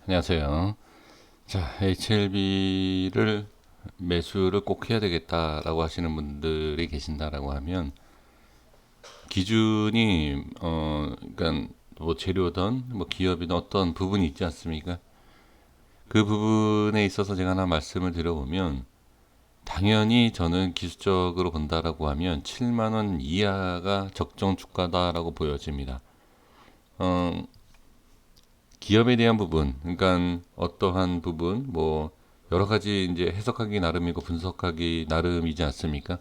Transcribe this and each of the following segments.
안녕하세요. 자, HLB를 매수를 꼭 해야 되겠다라고 하시는 분들이 계신다라고 하면 기준이 그러니까 뭐 재료든 뭐 기업이든 어떤 부분이 있지 않습니까? 그 부분에 있어서 제가 하나 말씀을 드려보면 당연히 저는 기술적으로 본다라고 하면 7만 원 이하가 적정 주가다라고 보여집니다. 어, 기업에 대한 부분, 그러니까 어떠한 부분, 뭐 여러 가지 이제 해석하기 나름이고 분석하기 나름이지 않습니까?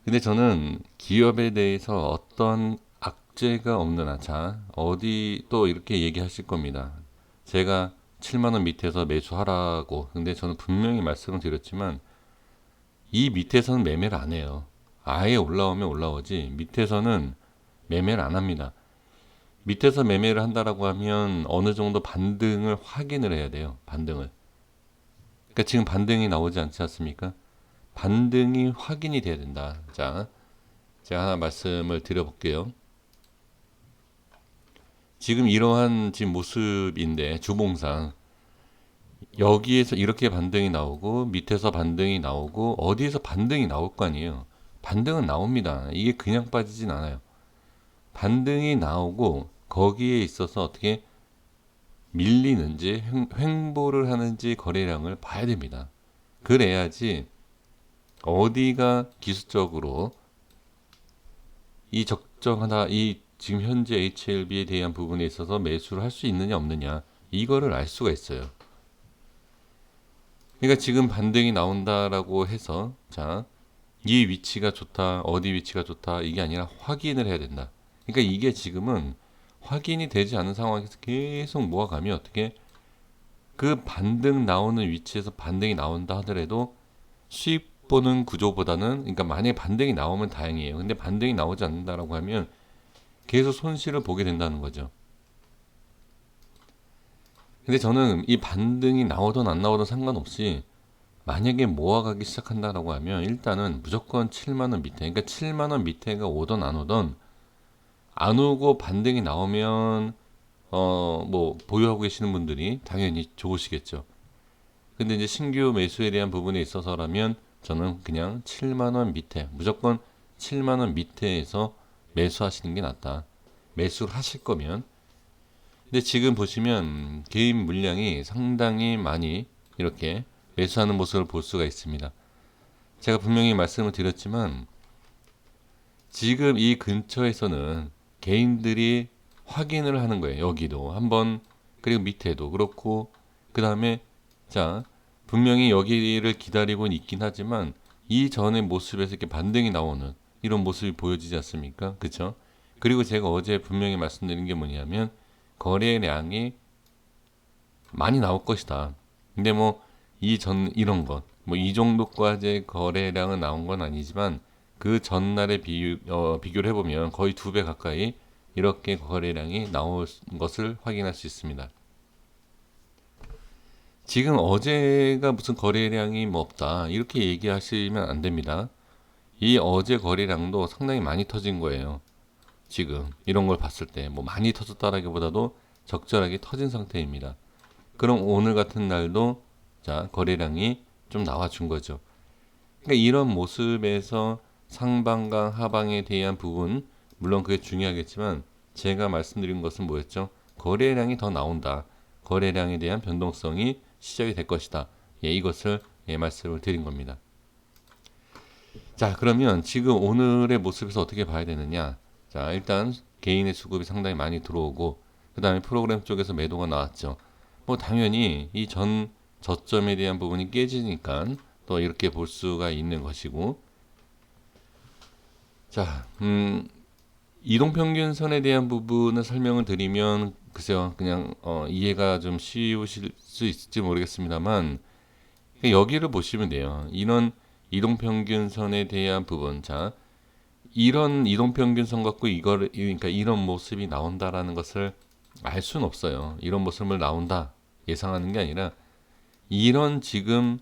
근데 저는 기업에 대해서 어떤 악재가 없는 한, 자, 어디 또 이렇게 얘기하실 겁니다. 제가 7만 원 밑에서 매수하라고. 근데 저는 분명히 말씀을 드렸지만 이 밑에서는 매매를 안 해요. 아예 올라오면 올라오지 밑에서는 매매를 안 합니다. 밑에서 매매를 한다라고 하면 어느 정도 반등을 확인을 해야 돼요. 반등을. 그러니까 지금 반등이 나오지 않지 않습니까? 반등이 확인이 돼야 된다. 자, 제가 하나 말씀을 드려볼게요. 지금 이러한 지금 모습인데 주봉상 여기에서 이렇게 반등이 나오고 밑에서 반등이 나오고 어디에서 반등이 나올 거 아니에요. 반등은 나옵니다. 이게 그냥 빠지진 않아요. 반등이 나오고 거기에 있어서 어떻게 밀리는지 횡보를 하는지 거래량을 봐야 됩니다. 그래야지 어디가 기술적으로 이 적정하다, 이 지금 현재 HLB에 대한 부분에 있어서 매수를 할 수 있느냐 없느냐 이거를 알 수가 있어요. 그러니까 지금 반등이 나온다라고 해서 자, 이 위치가 좋다, 어디 위치가 좋다 이게 아니라 확인을 해야 된다. 그러니까 이게 지금은 확인이 되지 않은 상황에서 계속 모아가면 어떻게 그 반등 나오는 위치에서 반등이 나온다 하더라도 수익 보는 구조보다는 그러니까 만약에 반등이 나오면 다행이에요. 근데 반등이 나오지 않는다라고 하면 계속 손실을 보게 된다는 거죠. 근데 저는 이 반등이 나오든 안 나오든 상관없이 만약에 모아가기 시작한다라고 하면 일단은 무조건 7만 원 밑에 그러니까 7만 원 밑에가 오든 안 오든 안 오고 반등이 나오면 뭐 보유하고 계시는 분들이 당연히 좋으시겠죠. 근데 이제 신규 매수에 대한 부분에 있어서라면 저는 그냥 7만 원 밑에 무조건 7만 원 밑에에서 매수하시는 게 낫다. 매수를 하실 거면. 근데 지금 보시면 개인 물량이 상당히 많이 이렇게 매수하는 모습을 볼 수가 있습니다. 제가 분명히 말씀을 드렸지만 지금 이 근처에서는 개인들이 확인을 하는 거예요. 여기도 한번 그리고 밑에도 그렇고 그 다음에 자 분명히 여기를 기다리고 있긴 하지만 이 전의 모습에서 이렇게 반등이 나오는 이런 모습이 보여지지 않습니까? 그렇죠? 그리고 제가 어제 분명히 말씀드린 게 뭐냐면 거래량이 많이 나올 것이다. 근데 뭐 이 전 이런 것, 뭐 이 정도까지 거래량은 나온 건 아니지만 그 전날에 비교를 해보면 거의 2배 가까이 이렇게 거래량이 나온 것을 확인할 수 있습니다. 지금 어제가 무슨 거래량이 뭐 없다 이렇게 얘기하시면 안 됩니다. 이 어제 거래량도 상당히 많이 터진 거예요. 지금 이런 걸 봤을 때 뭐 많이 터졌다라기보다도 적절하게 터진 상태입니다. 그럼 오늘 같은 날도 자 거래량이 좀 나와준 거죠. 그러니까 이런 모습에서 상방과 하방에 대한 부분 물론 그게 중요하겠지만 제가 말씀드린 것은 뭐였죠? 거래량이 더 나온다. 거래량에 대한 변동성이 시작이 될 것이다. 예, 이것을 말씀을 드린 겁니다. 자, 그러면 지금 오늘의 모습에서 어떻게 봐야 되느냐? 자, 일단 개인의 수급이 상당히 많이 들어오고 그 다음에 프로그램 쪽에서 매도가 나왔죠. 뭐 당연히 이 전 저점에 대한 부분이 깨지니까 또 이렇게 볼 수가 있는 것이고 자, 이동평균선에 대한 부분을 설명을 드리면 글쎄요, 그냥 이해가 좀 쉬우실 수 있을지 모르겠습니다만 여기를 보시면 돼요. 이런 이동평균선에 대한 부분, 자, 이런 이동평균선 갖고 이거를 그러니까 이런 모습이 나온다라는 것을 알 수는 없어요. 이런 모습을 나온다 예상하는 게 아니라 이런 지금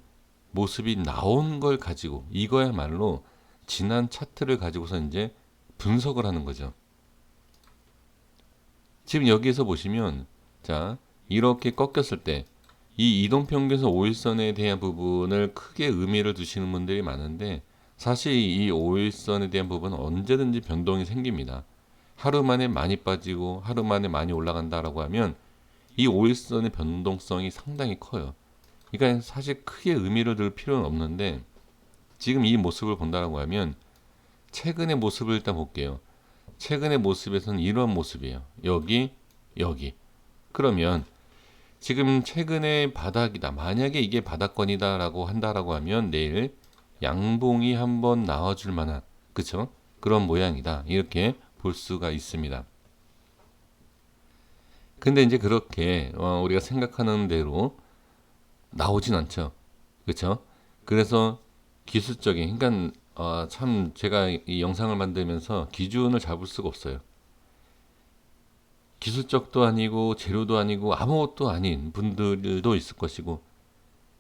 모습이 나온 걸 가지고 이거야말로 지난 차트를 가지고서 이제 분석을 하는 거죠. 지금 여기에서 보시면 자 이렇게 꺾였을 때 이 이동평균선 5일선에 대한 부분을 크게 의미를 두시는 분들이 많은데, 사실 이 5일선에 대한 부분은 언제든지 변동이 생깁니다. 하루 만에 많이 빠지고 하루 만에 많이 올라간다라고 하면 이 5일선의 변동성이 상당히 커요. 그러니까 사실 크게 의미를 둘 필요는 없는데, 지금 이 모습을 본다라고 하면 최근의 모습을 일단 볼게요. 최근의 모습에서는 이런 모습이에요. 여기, 여기. 그러면 지금 최근의 바닥이다. 만약에 이게 바닥권이다라고 한다라고 하면 내일 양봉이 한번 나와줄 만한, 그쵸? 그런 모양이다. 이렇게 볼 수가 있습니다. 근데 이제 그렇게 우리가 생각하는 대로 나오진 않죠. 그쵸? 그래서 기술적인, 그러니까 참 제가 이 영상을 만들면서 기준을 잡을 수가 없어요. 기술적도 아니고 재료도 아니고 아무것도 아닌 분들도 있을 것이고,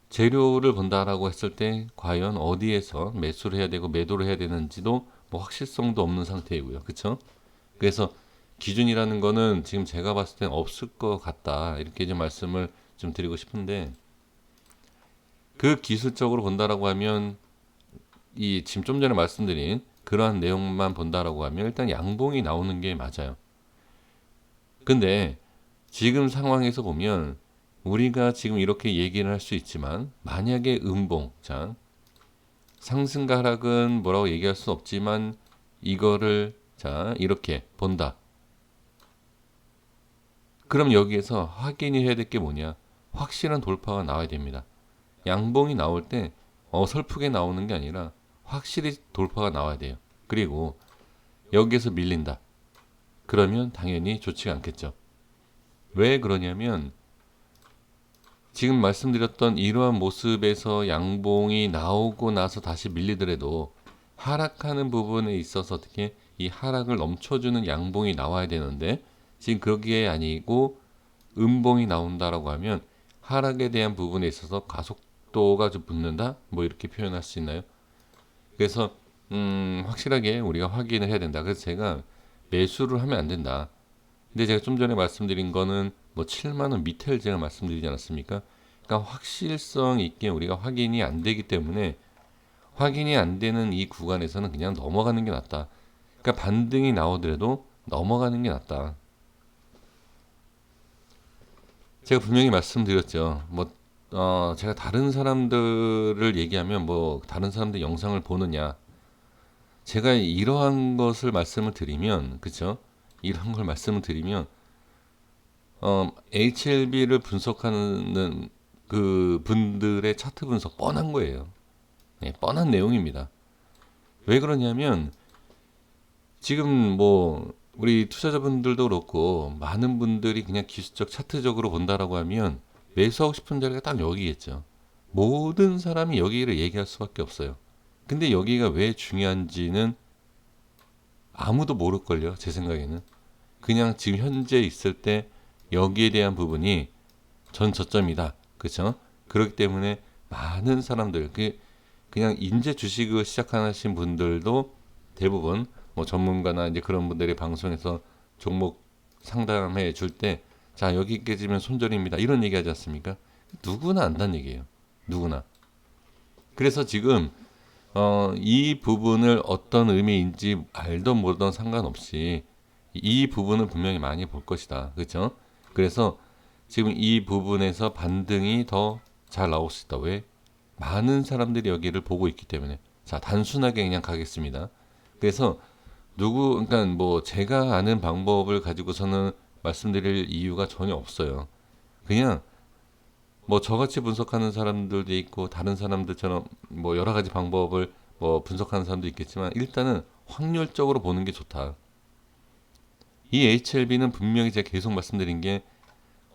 재료를 본다라고 했을 때 과연 어디에서 매수를 해야 되고 매도를 해야 되는지도 뭐 확실성도 없는 상태이고요. 그쵸? 그래서 기준이라는 거는 지금 제가 봤을 땐 없을 것 같다. 이렇게 좀 말씀을 좀 드리고 싶은데, 그 기술적으로 본다라고 하면 이 지금 좀 전에 말씀드린 그러한 내용만 본다라고 하면 일단 양봉이 나오는 게 맞아요. 근데 지금 상황에서 보면 우리가 지금 이렇게 얘기를 할 수 있지만, 만약에 음봉, 자, 상승과 하락은 뭐라고 얘기할 수 없지만 이거를 자 이렇게 본다. 그럼 여기에서 확인이 해야 될 게 뭐냐? 확실한 돌파가 나와야 됩니다. 양봉이 나올 때 어설프게 나오는 게 아니라 확실히 돌파가 나와야 돼요. 그리고 여기에서 밀린다. 그러면 당연히 좋지가 않겠죠. 왜 그러냐면 지금 말씀드렸던 이러한 모습에서 양봉이 나오고 나서 다시 밀리더라도 하락하는 부분에 있어서 어떻게 이 하락을 멈춰주는 양봉이 나와야 되는데, 지금 그게 아니고 음봉이 나온다라고 하면 하락에 대한 부분에 있어서 가속도가 좀 붙는다, 뭐 이렇게 표현할 수 있나요? 그래서 확실하게 우리가 확인을 해야 된다. 그래서 제가 매수를 하면 안 된다. 근데 제가 좀 전에 말씀드린 거는 뭐 7만 원 밑에를 제가 말씀드리지 않았습니까? 그러니까 확실성 있게 우리가 확인이 안 되기 때문에, 확인이 안 되는 이 구간에서는 그냥 넘어가는 게 낫다. 그러니까 반등이 나오더라도 넘어가는 게 낫다. 제가 분명히 말씀드렸죠. 뭐 제가 다른 사람들을 얘기하면 뭐 다른 사람들 영상을 보느냐. 제가 이러한 것을 말씀을 드리면, 그쵸? 이런 걸 말씀을 드리면 HLB를 분석하는 그 분들의 차트 분석 뻔한 거예요. 네, 뻔한 내용입니다. 왜 그러냐면 지금 뭐 우리 투자자분들도 그렇고 많은 분들이 그냥 기술적 차트적으로 본다라고 하면 매수하고 싶은 자리가 딱 여기겠죠. 모든 사람이 여기를 얘기할 수밖에 없어요. 근데 여기가 왜 중요한지는 아무도 모를걸요. 제 생각에는. 그냥 지금 현재 있을 때 여기에 대한 부분이 전 저점이다. 그렇죠? 그렇기 때문에 많은 사람들, 그냥 인제 주식을 시작하신 분들도 대부분 뭐 전문가나 이제 그런 분들이 방송에서 종목 상담해 줄 때, 자, 여기까지면 손절입니다. 이런 얘기 하지 않습니까? 누구나 안다는 얘기예요. 누구나. 그래서 지금 이 부분을 어떤 의미인지 알던 모르던 상관없이 이 부분을 분명히 많이 볼 것이다. 그렇죠? 그래서 지금 이 부분에서 반등이 더 잘 나올 수 있다. 왜? 많은 사람들이 여기를 보고 있기 때문에. 자, 단순하게 그냥 가겠습니다. 그래서 그러니까 뭐 제가 아는 방법을 가지고서는 말씀드릴 이유가 전혀 없어요. 그냥 뭐 저같이 분석하는 사람들도 있고 다른 사람들처럼 뭐 여러 가지 방법을 뭐 분석하는 사람도 있겠지만, 일단은 확률적으로 보는 게 좋다. 이 HLB는 분명히 제가 계속 말씀드린 게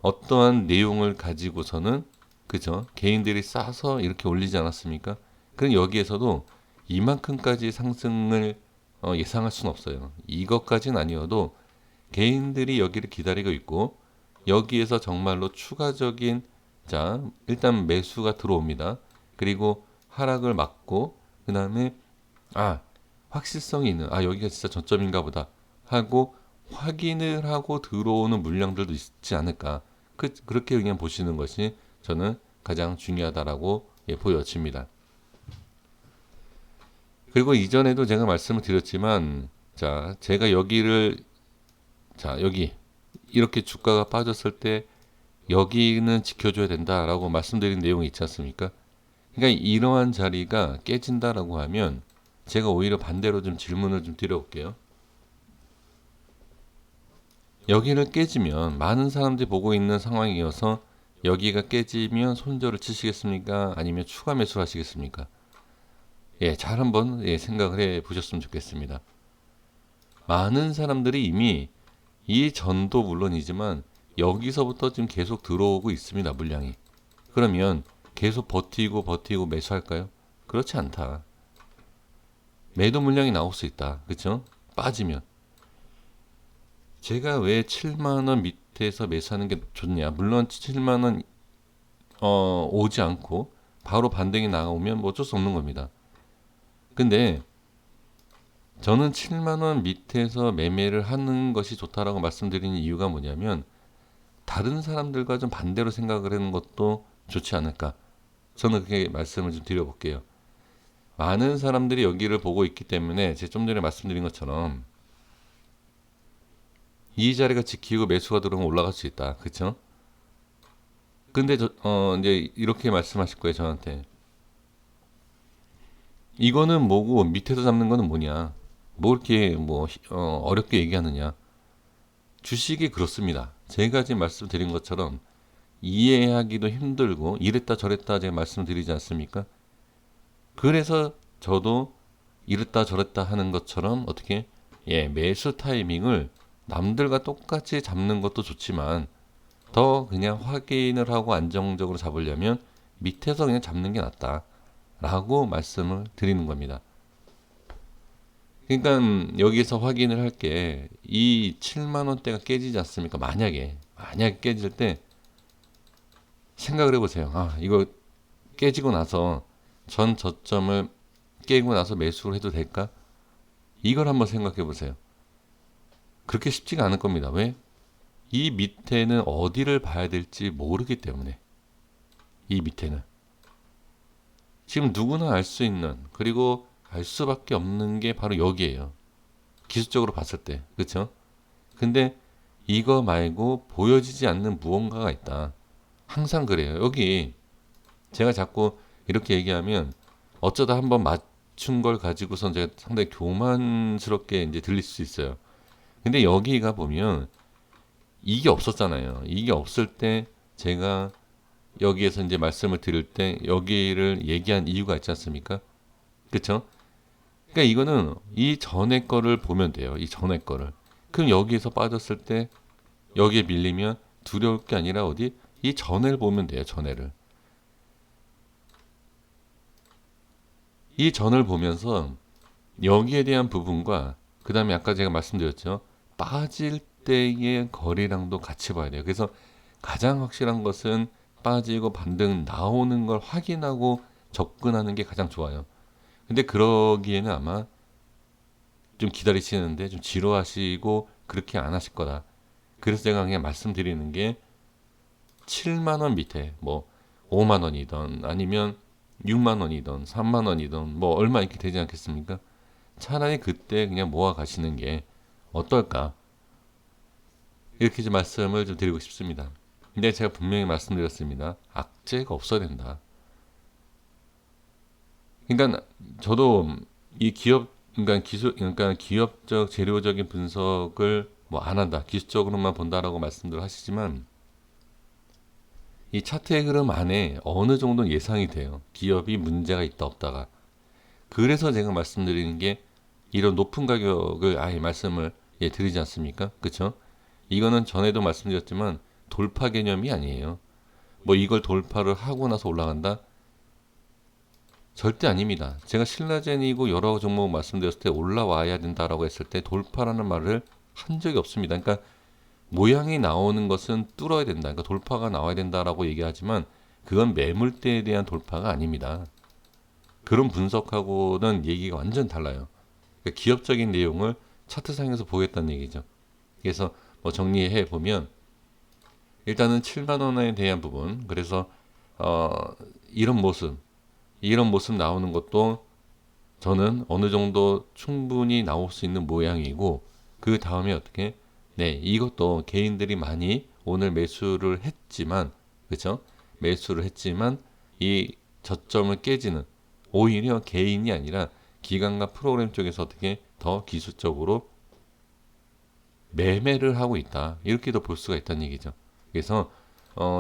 어떠한 내용을 가지고서는, 그죠? 개인들이 싸서 이렇게 올리지 않았습니까? 그럼 여기에서도 이만큼까지 상승을 예상할 수는 없어요. 이것까지는 아니어도 개인들이 여기를 기다리고 있고, 여기에서 정말로 추가적인, 자, 일단 매수가 들어옵니다. 그리고 하락을 막고, 그 다음에 아, 확실성이 있는, 여기가 진짜 저점인가 보다 하고 확인을 하고 들어오는 물량들도 있지 않을까. 그렇게 그냥 보시는 것이 저는 가장 중요하다라고 보여집니다. 그리고 이전에도 제가 말씀을 드렸지만, 자, 제가 여기 이렇게 주가가 빠졌을 때 여기는 지켜줘야 된다라고 말씀드린 내용이 있지 않습니까? 그러니까 이러한 자리가 깨진다라고 하면 제가 오히려 반대로 좀 질문을 좀 드려볼게요. 여기를 깨지면 많은 사람들이 보고 있는 상황이어서 여기가 깨지면 손절을 치시겠습니까? 아니면 추가 매수를 하시겠습니까? 잘 한번 생각을 해 보셨으면 좋겠습니다. 많은 사람들이 이미 이 전도 물론이지만 여기서부터 지금 계속 들어오고 있습니다. 물량이. 그러면 계속 버티고 매수할까요? 그렇지 않다. 매도 물량이 나올 수 있다. 그렇죠? 빠지면. 제가 왜 7만 원 밑에서 매수하는 게 좋냐? 물론 7만 원 오지 않고 바로 반등이 나오면 뭐 어쩔 수 없는 겁니다. 근데 저는 7만 원 밑에서 매매를 하는 것이 좋다라고 말씀드리는 이유가 뭐냐면 다른 사람들과 좀 반대로 생각을 하는 것도 좋지 않을까? 저는 그렇게 말씀을 좀 드려볼게요. 많은 사람들이 여기를 보고 있기 때문에 제가 좀 전에 말씀드린 것처럼 이 자리가 지키고 매수가 들어오면 올라갈 수 있다. 그쵸? 근데 이제 이렇게 말씀하실 거예요, 저한테. 이거는 뭐고 밑에서 잡는 거는 뭐냐? 뭐 이렇게 어렵게 얘기하느냐? 주식이 그렇습니다. 제가 지금 말씀드린 것처럼 이해하기도 힘들고 이랬다 저랬다 제가 말씀드리지 않습니까? 그래서 저도 이랬다 저랬다 하는 것처럼 어떻게 매수 타이밍을 남들과 똑같이 잡는 것도 좋지만 더 그냥 확인을 하고 안정적으로 잡으려면 밑에서 그냥 잡는 게 낫다라고 말씀을 드리는 겁니다. 그러니까 여기서 확인을 할 게 이 7만 원대가 깨지지 않습니까? 만약에 깨질 때 생각을 해보세요. 아, 이거 깨지고 나서 전 저점을 깨고 나서 매수를 해도 될까? 이걸 한번 생각해 보세요. 그렇게 쉽지가 않을 겁니다. 왜? 이 밑에는 어디를 봐야 될지 모르기 때문에. 이 밑에는 지금 누구나 알 수 있는, 그리고 알 수밖에 없는 게 바로 여기에요. 기술적으로 봤을 때. 그렇죠? 근데 이거 말고 보여지지 않는 무언가가 있다. 항상 그래요. 여기 제가 자꾸 이렇게 얘기하면 어쩌다 한번 맞춘 걸 가지고선 제가 상당히 교만스럽게 이제 들릴 수 있어요. 근데 여기가 보면 이게 없었잖아요. 이게 없을 때 제가 여기에서 이제 말씀을 드릴 때 여기를 얘기한 이유가 있지 않습니까? 그쵸? 그러니까 이거는 이 전에 거를 보면 돼요. 이 전에 거를. 그럼 여기에서 빠졌을 때 여기에 밀리면 두려울 게 아니라 어디? 이 전해를 보면 돼요. 전해를. 이 전을 보면서 여기에 대한 부분과 그 다음에 아까 제가 말씀드렸죠. 빠질 때의 거리랑도 같이 봐야 돼요. 그래서 가장 확실한 것은 빠지고 반등 나오는 걸 확인하고 접근하는 게 가장 좋아요. 근데 그러기에는 아마 좀 기다리시는데 좀 지루하시고 그렇게 안 하실 거다. 그래서 제가 그냥 말씀드리는 게 7만 원 밑에 뭐 5만 원이든 아니면 6만 원이든 3만 원이든 뭐 얼마 이렇게 되지 않겠습니까? 차라리 그때 그냥 모아 가시는 게 어떨까? 이렇게 좀 말씀을 좀 드리고 싶습니다. 근데 제가 분명히 말씀드렸습니다. 악재가 없어야 된다. 그러니까 저도 이 그러니까 기업적 재료적인 분석을 뭐 안 한다, 기술적으로만 본다라고 말씀들 하시지만 이 차트의 흐름 안에 어느 정도 예상이 돼요. 기업이 문제가 있다 없다가. 그래서 제가 말씀드리는 게 이런 높은 가격을 아예 말씀을 드리지 않습니까? 그쵸? 이거는 전에도 말씀드렸지만 돌파 개념이 아니에요. 뭐 이걸 돌파를 하고 나서 올라간다? 절대 아닙니다. 제가 신라젠이고 여러 종목 말씀드렸을 때 올라와야 된다라고 했을 때 돌파라는 말을 한 적이 없습니다. 그러니까 모양이 나오는 것은 뚫어야 된다. 그러니까 돌파가 나와야 된다라고 얘기하지만 그건 매물대에 대한 돌파가 아닙니다. 그런 분석하고는 얘기가 완전 달라요. 그러니까 기업적인 내용을 차트상에서 보겠다는 얘기죠. 그래서 뭐 정리해 보면 일단은 7만 원에 대한 부분. 그래서 어, 이런 모습 나오는 것도 저는 어느 정도 충분히 나올 수 있는 모양이고, 그 다음에 어떻게, 네, 이것도 개인들이 많이 오늘 매수를 했지만, 그렇죠? 매수를 했지만 이 저점을 깨지는, 오히려 개인이 아니라 기관과 프로그램 쪽에서 어떻게 더 기술적으로 매매를 하고 있다, 이렇게도 볼 수가 있다는 얘기죠. 그래서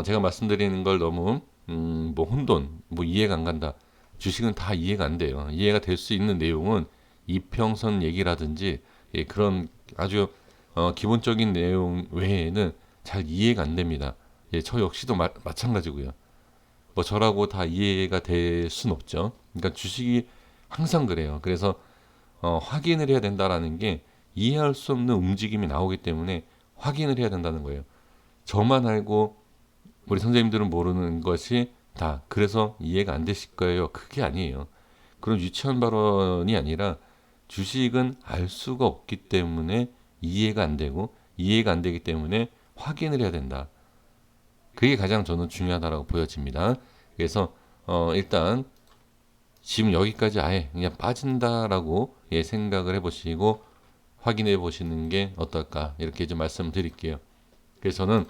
제가 말씀드리는 걸 너무 뭐 혼돈, 뭐 이해가 안 간다, 주식은 다 이해가 안 돼요. 이해가 될 수 있는 내용은 이평선 얘기라든지, 예, 그런 아주 기본적인 내용 외에는 잘 이해가 안 됩니다. 예, 저 역시도 마찬가지고요. 뭐 저라고 다 이해가 될 순 없죠. 그러니까 주식이 항상 그래요. 그래서 확인을 해야 된다라는 게, 이해할 수 없는 움직임이 나오기 때문에 확인을 해야 된다는 거예요. 저만 알고 우리 선생님들은 모르는 것이 다, 그래서 이해가 안 되실 거예요. 그게 아니에요. 그런 유치한 발언이 아니라, 주식은 알 수가 없기 때문에 이해가 안 되고, 이해가 안 되기 때문에 확인을 해야 된다. 그게 가장 저는 중요하다고 보여집니다. 그래서 일단 지금 여기까지 아예 그냥 빠진다라고, 예, 생각을 해보시고 확인해 보시는 게 어떨까, 이렇게 좀 말씀드릴게요. 그래서 저는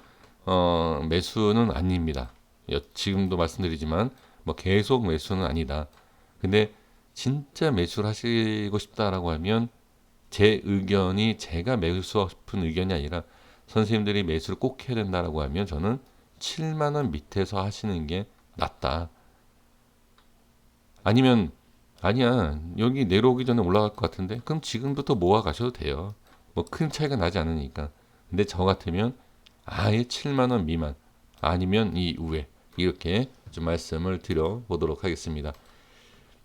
매수는 아닙니다. 지금도 말씀드리지만 뭐 계속 매수는 아니다. 근데 진짜 매수를 하시고 싶다라고 하면, 제 의견이 제가 매수하고 싶은 의견이 아니라 선생님들이 매수를 꼭 해야 된다라고 하면, 저는 7만 원 밑에서 하시는 게 낫다. 아니면 아니야, 여기 내려오기 전에 올라갈 것 같은데, 그럼 지금부터 모아 가셔도 돼요. 뭐 큰 차이가 나지 않으니까. 근데 저 같으면 아예 7만 원 미만, 아니면 이 위에, 이렇게 좀 말씀을 드려 보도록 하겠습니다.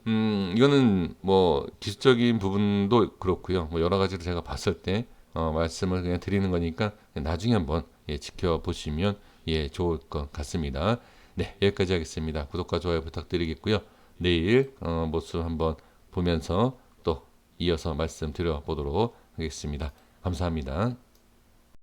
이거는 뭐 기술적인 부분도 그렇고요. 뭐 여러 가지로 제가 봤을 때 말씀을 그냥 드리는 거니까, 나중에 한번, 예, 지켜보시면, 예, 좋을 것 같습니다. 네, 여기까지 하겠습니다. 구독과 좋아요 부탁드리겠고요. 내일 모습 한번 보면서 또 이어서 말씀드려 보도록 하겠습니다. 감사합니다.